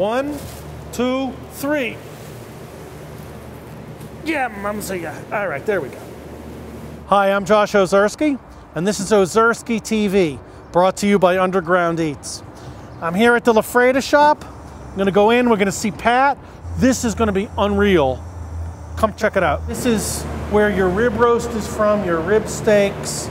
1, 2, 3. Yeah, Mumsy. All right, there we go. Hi, I'm Josh Ozerski, and this is Ozerski TV, brought to you by Underground Eats. I'm here at the La Freda shop. I'm gonna go in, we're gonna see Pat. This is gonna be unreal. Come check it out. This is where your rib roast is from, your rib steaks,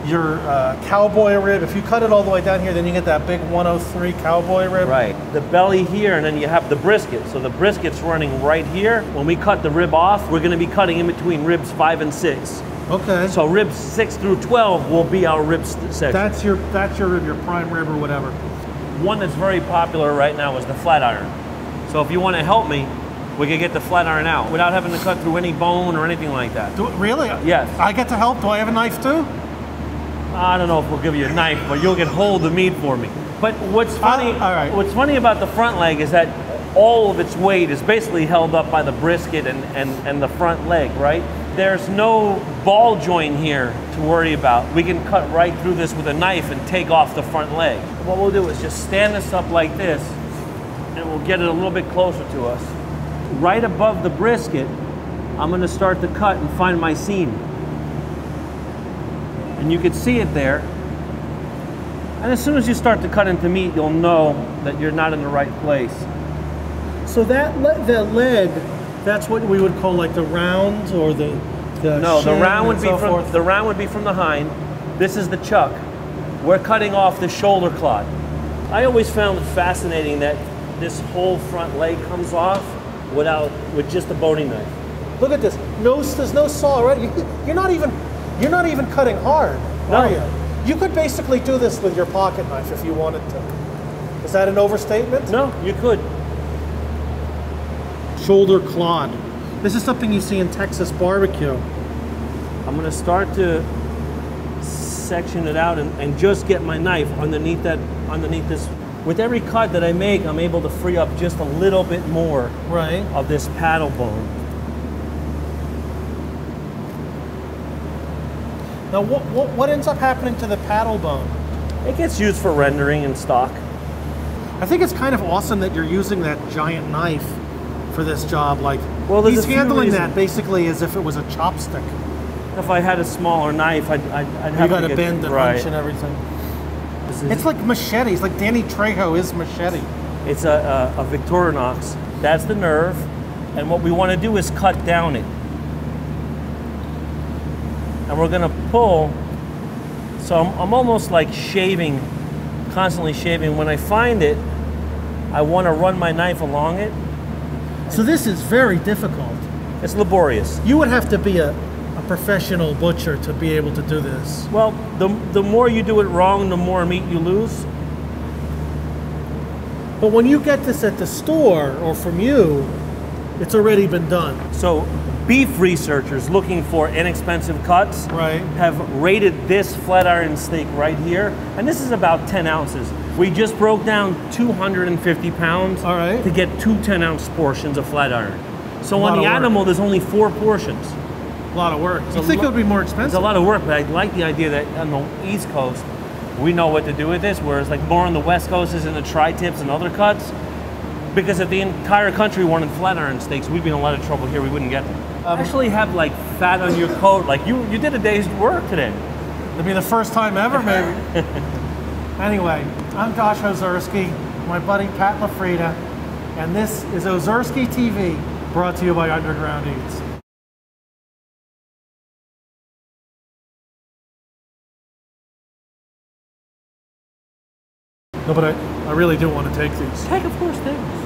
your cowboy rib. If you cut it all the way down here, then you get that big 103 cowboy rib. Right. The belly here, and then you have the brisket. So the brisket's running right here. When we cut the rib off, we're gonna be cutting in between ribs 5 and 6. Okay. So ribs 6 through 12 will be our rib section. That's your rib, your prime rib or whatever. One that's very popular right now is the flat iron. So if you want to help me, we can get the flat iron out without having to cut through any bone or anything like that. Really? Yes. I get to help? Do I have a knife too? I don't know if we'll give you a knife, but you'll get hold of the meat for me. But what's funny, all right. What's funny about the front leg is that all of its weight is basically held up by the brisket and the front leg, right? There's no ball joint here to worry about. We can cut right through this with a knife and take off the front leg. What we'll do is just stand this up like this, and we'll get it a little bit closer to us. Right above the brisket, I'm gonna start to cut and find my seam. And you can see it there. And as soon as you start to cut into meat, you'll know that you're not in the right place. So that the leg, that's what we would call like the round or the no, the shin round would and be so from forth. the round would be from the hind. This is the chuck. We're cutting off the shoulder clod. I always found it fascinating that this whole front leg comes off with just a boning knife. Look at this. There's no saw, right? You're not even cutting hard, are you? You could basically do this with your pocket knife if you wanted to. Is that an overstatement? No, you could. Shoulder clod. This is something you see in Texas barbecue. I'm gonna start to section it out and just get my knife underneath this. With every cut that I make, I'm able to free up just a little bit more of this paddle bone. Now, what ends up happening to the paddle bone? It gets used for rendering and stock. I think it's kind of awesome that you're using that giant knife for this job. Like, well, he's handling that basically as if it was a chopstick. If I had a smaller knife, I'd have you got to bend and wrench and everything. It's like machetes, like Danny Trejo is machete. It's a Victorinox. That's the nerve, and what we want to do is cut down it. And we're gonna pull, so I'm almost like shaving, constantly shaving. When I find it, I want to run my knife along it. So this is very difficult. It's laborious. You would have to be a professional butcher to be able to do this. Well, the more you do it wrong, the more meat you lose. But when you get this at the store or from you, it's already been done. So beef researchers looking for inexpensive cuts have rated this flat iron steak right here, and this is about 10 ounces. We just broke down 250 pounds to get 2 10-ounce portions of flat iron. So on the animal, there's only 4 portions. A lot of work. You think it would be more expensive? It's a lot of work, but I like the idea that on the East Coast, we know what to do with this, whereas like more on the West Coast is in the tri-tips and other cuts. Because if the entire country wanted flat iron steaks, we'd be in a lot of trouble here. We wouldn't get them. Actually have like fat on your coat, like you did a day's work today. It'll be the first time ever, maybe. Anyway, I'm Josh Ozerski, my buddy Pat La Freda, and this is Ozerski TV, brought to you by Underground Eats. No, but I really do want to take these. Take, of course, things.